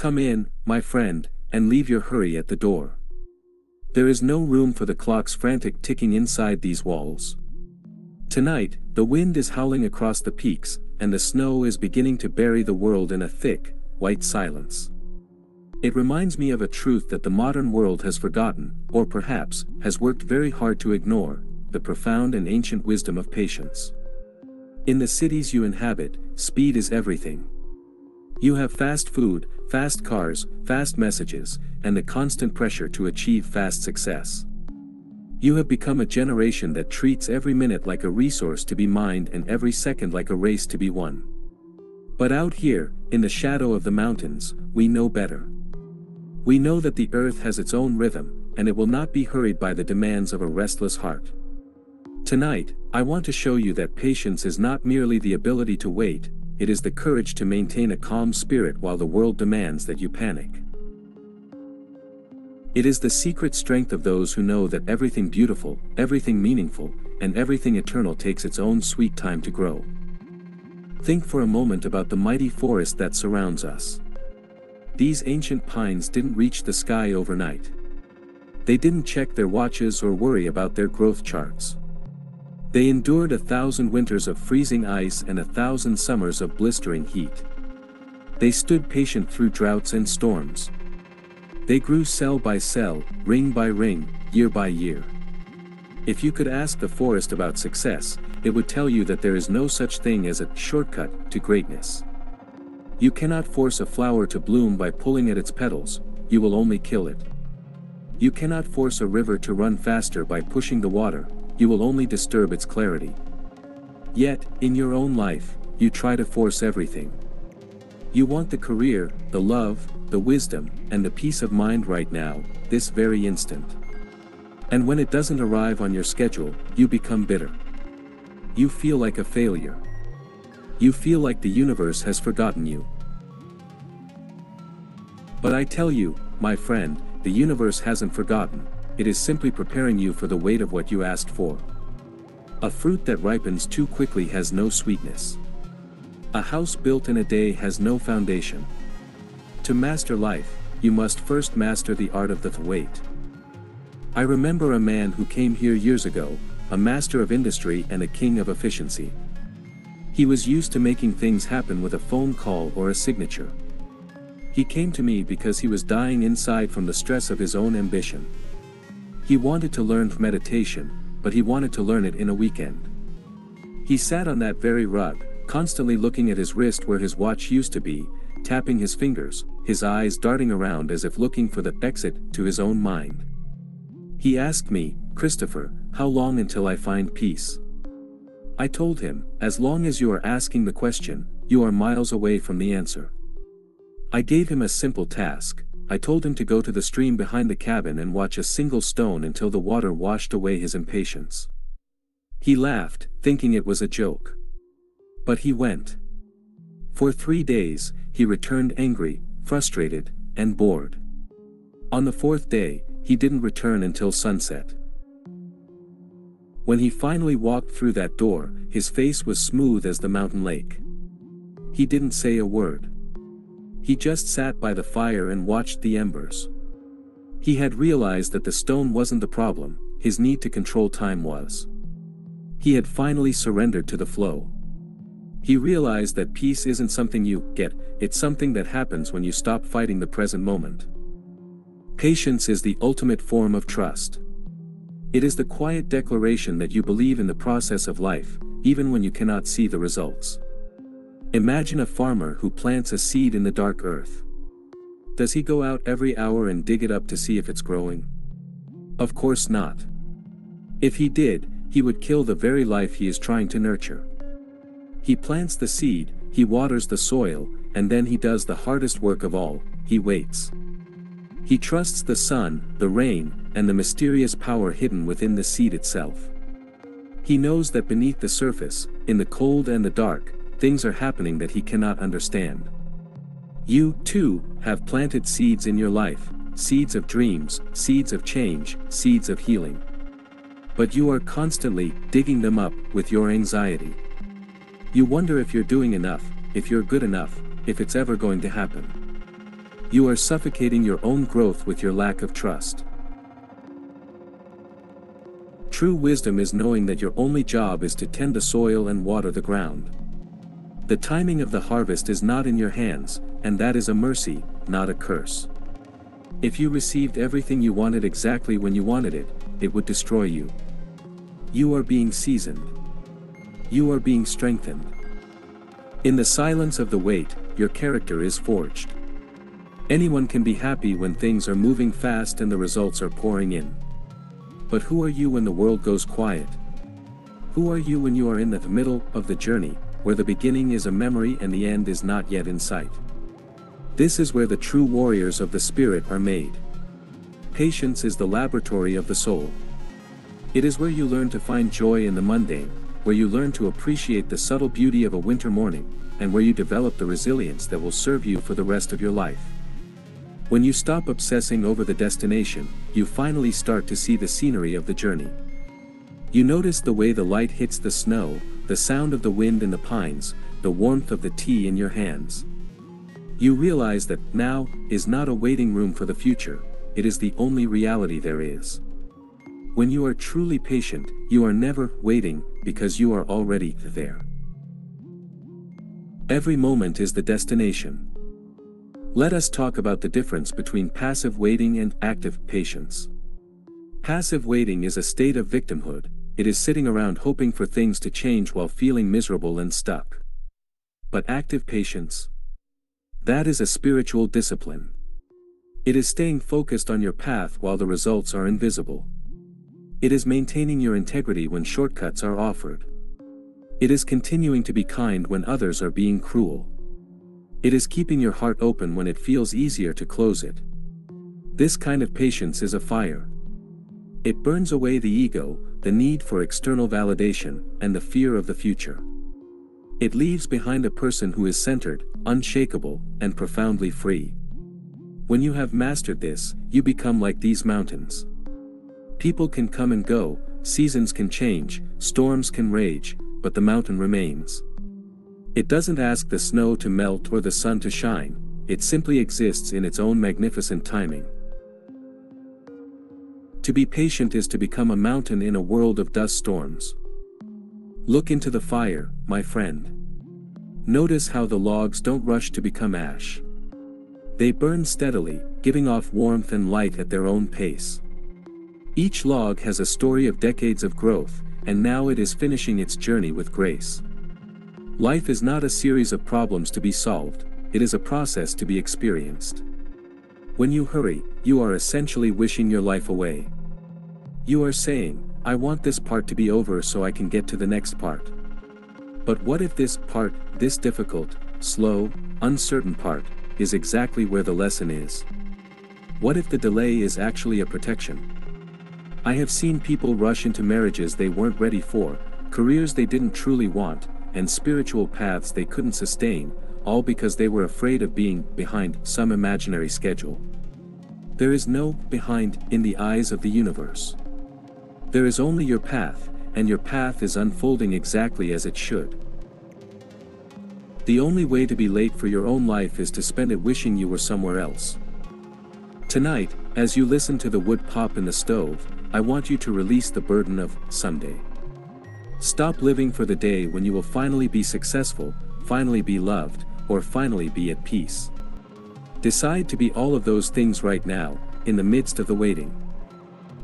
Come in, my friend, and leave your hurry at the door. There is no room for the clock's frantic ticking inside these walls. Tonight, the wind is howling across the peaks, and the snow is beginning to bury the world in a thick, white silence. It reminds me of a truth that the modern world has forgotten, or perhaps, has worked very hard to ignore, the profound and ancient wisdom of patience. In the cities you inhabit, speed is everything. You have fast food, fast cars, fast messages, and the constant pressure to achieve fast success. You have become a generation that treats every minute like a resource to be mined and every second like a race to be won. But out here, in the shadow of the mountains, we know better. We know that the earth has its own rhythm, and it will not be hurried by the demands of a restless heart. Tonight, I want to show you that patience is not merely the ability to wait, it is the courage to maintain a calm spirit while the world demands that you panic. It is the secret strength of those who know that everything beautiful, everything meaningful, and everything eternal takes its own sweet time to grow. Think for a moment about the mighty forest that surrounds us. These ancient pines didn't reach the sky overnight. They didn't check their watches or worry about their growth charts. They endured 1,000 winters of freezing ice and 1,000 summers of blistering heat. They stood patient through droughts and storms. They grew cell by cell, ring by ring, year by year. If you could ask the forest about success, it would tell you that there is no such thing as a shortcut to greatness. You cannot force a flower to bloom by pulling at its petals, you will only kill it. You cannot force a river to run faster by pushing the water, you will only disturb its clarity. Yet, in your own life, you try to force everything. You want the career, the love, the wisdom, and the peace of mind right now, this very instant. And when it doesn't arrive on your schedule, you become bitter. You feel like a failure. You feel like the universe has forgotten you. But I tell you, my friend, the universe hasn't forgotten, it is simply preparing you for the weight of what you asked for. A fruit that ripens too quickly has no sweetness. A house built in a day has no foundation. To master life, you must first master the art of the wait. I remember a man who came here years ago, a master of industry and a king of efficiency. He was used to making things happen with a phone call or a signature. He came to me because he was dying inside from the stress of his own ambition. He wanted to learn meditation, but he wanted to learn it in a weekend. He sat on that very rug, constantly looking at his wrist where his watch used to be, tapping his fingers, his eyes darting around as if looking for the exit to his own mind. He asked me, "Christopher, how long until I find peace?" I told him, "As long as you are asking the question, you are miles away from the answer." I gave him a simple task. I told him to go to the stream behind the cabin and watch a single stone until the water washed away his impatience. He laughed, thinking it was a joke. But he went. For 3 days, he returned angry, frustrated, and bored. On the 4th day, he didn't return until sunset. When he finally walked through that door, his face was smooth as the mountain lake. He didn't say a word. He just sat by the fire and watched the embers. He had realized that the stone wasn't the problem, his need to control time was. He had finally surrendered to the flow. He realized that peace isn't something you get, it's something that happens when you stop fighting the present moment. Patience is the ultimate form of trust. It is the quiet declaration that you believe in the process of life, even when you cannot see the results. Imagine a farmer who plants a seed in the dark earth. Does he go out every hour and dig it up to see if it's growing? Of course not. If he did, he would kill the very life he is trying to nurture. He plants the seed, he waters the soil, and then he does the hardest work of all, he waits. He trusts the sun, the rain, and the mysterious power hidden within the seed itself. He knows that beneath the surface, in the cold and the dark, things are happening that he cannot understand. You, too, have planted seeds in your life, seeds of dreams, seeds of change, seeds of healing. But you are constantly digging them up with your anxiety. You wonder if you're doing enough, if you're good enough, if it's ever going to happen. You are suffocating your own growth with your lack of trust. True wisdom is knowing that your only job is to tend the soil and water the ground. The timing of the harvest is not in your hands, and that is a mercy, not a curse. If you received everything you wanted exactly when you wanted it, it would destroy you. You are being seasoned. You are being strengthened. In the silence of the wait, your character is forged. Anyone can be happy when things are moving fast and the results are pouring in. But who are you when the world goes quiet? Who are you when you are in the middle of the journey, where the beginning is a memory and the end is not yet in sight? This is where the true warriors of the spirit are made. Patience is the laboratory of the soul. It is where you learn to find joy in the mundane, where you learn to appreciate the subtle beauty of a winter morning, and where you develop the resilience that will serve you for the rest of your life. When you stop obsessing over the destination, you finally start to see the scenery of the journey. You notice the way the light hits the snow, the sound of the wind in the pines, the warmth of the tea in your hands. You realize that now is not a waiting room for the future, it is the only reality there is. When you are truly patient, you are never waiting, because you are already there. Every moment is the destination. Let us talk about the difference between passive waiting and active patience. Passive waiting is a state of victimhood. It is sitting around hoping for things to change while feeling miserable and stuck. But active patience? That is a spiritual discipline. It is staying focused on your path while the results are invisible. It is maintaining your integrity when shortcuts are offered. It is continuing to be kind when others are being cruel. It is keeping your heart open when it feels easier to close it. This kind of patience is a fire. It burns away the ego, the need for external validation, and the fear of the future. It leaves behind a person who is centered, unshakable, and profoundly free. When you have mastered this, you become like these mountains. People can come and go, seasons can change, storms can rage, but the mountain remains. It doesn't ask the snow to melt or the sun to shine, it simply exists in its own magnificent timing. To be patient is to become a mountain in a world of dust storms. Look into the fire, my friend. Notice how the logs don't rush to become ash. They burn steadily, giving off warmth and light at their own pace. Each log has a story of decades of growth, and now it is finishing its journey with grace. Life is not a series of problems to be solved, it is a process to be experienced. When you hurry, you are essentially wishing your life away. You are saying, I want this part to be over so I can get to the next part. But what if this part, this difficult, slow, uncertain part, is exactly where the lesson is? What if the delay is actually a protection? I have seen people rush into marriages they weren't ready for, careers they didn't truly want, and spiritual paths they couldn't sustain, all because they were afraid of being behind some imaginary schedule. There is no behind in the eyes of the universe. There is only your path, and your path is unfolding exactly as it should. The only way to be late for your own life is to spend it wishing you were somewhere else. Tonight, as you listen to the wood pop in the stove, I want you to release the burden of Sunday. Stop living for the day when you will finally be successful, finally be loved, or finally be at peace. Decide to be all of those things right now, in the midst of the waiting.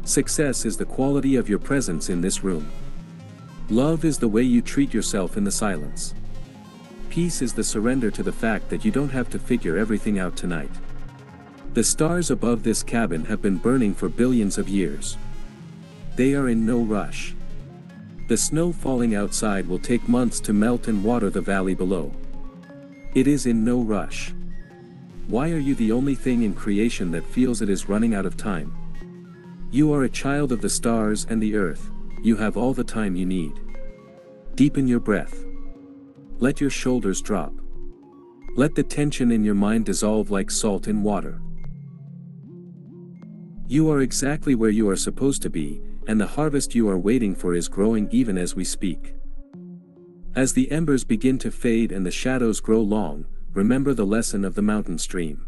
Success is the quality of your presence in this room. Love is the way you treat yourself in the silence. Peace is the surrender to the fact that you don't have to figure everything out tonight. The stars above this cabin have been burning for billions of years. They are in no rush. The snow falling outside will take months to melt and water the valley below. It is in no rush. Why are you the only thing in creation that feels it is running out of time? You are a child of the stars and the earth, you have all the time you need. Deepen your breath. Let your shoulders drop. Let the tension in your mind dissolve like salt in water. You are exactly where you are supposed to be, and the harvest you are waiting for is growing even as we speak. As the embers begin to fade and the shadows grow long, remember the lesson of the mountain stream.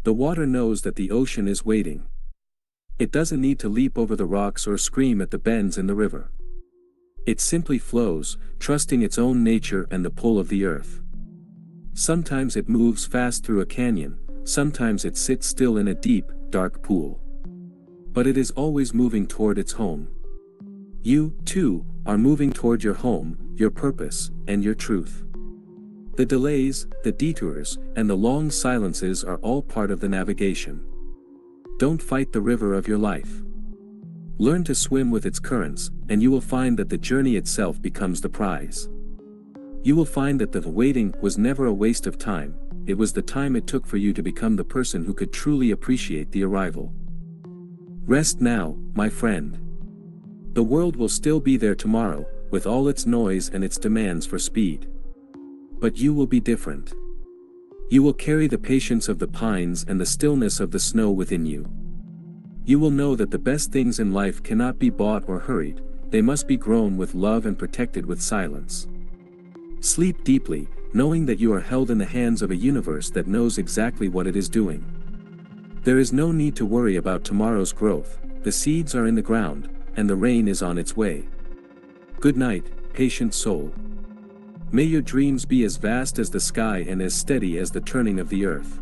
The water knows that the ocean is waiting. It doesn't need to leap over the rocks or scream at the bends in the river. It simply flows, trusting its own nature and the pull of the earth. Sometimes it moves fast through a canyon, sometimes it sits still in a deep, dark pool. But it is always moving toward its home. You, too, are moving toward your home, your purpose, and your truth. The delays, the detours, and the long silences are all part of the navigation. Don't fight the river of your life. Learn to swim with its currents, and you will find that the journey itself becomes the prize. You will find that the waiting was never a waste of time, it was the time it took for you to become the person who could truly appreciate the arrival. Rest now, my friend. The world will still be there tomorrow, with all its noise and its demands for speed. But you will be different. You will carry the patience of the pines and the stillness of the snow within you. You will know that the best things in life cannot be bought or hurried, they must be grown with love and protected with silence. Sleep deeply, knowing that you are held in the hands of a universe that knows exactly what it is doing. There is no need to worry about tomorrow's growth, the seeds are in the ground, and the rain is on its way. Good night, patient soul. May your dreams be as vast as the sky and as steady as the turning of the earth.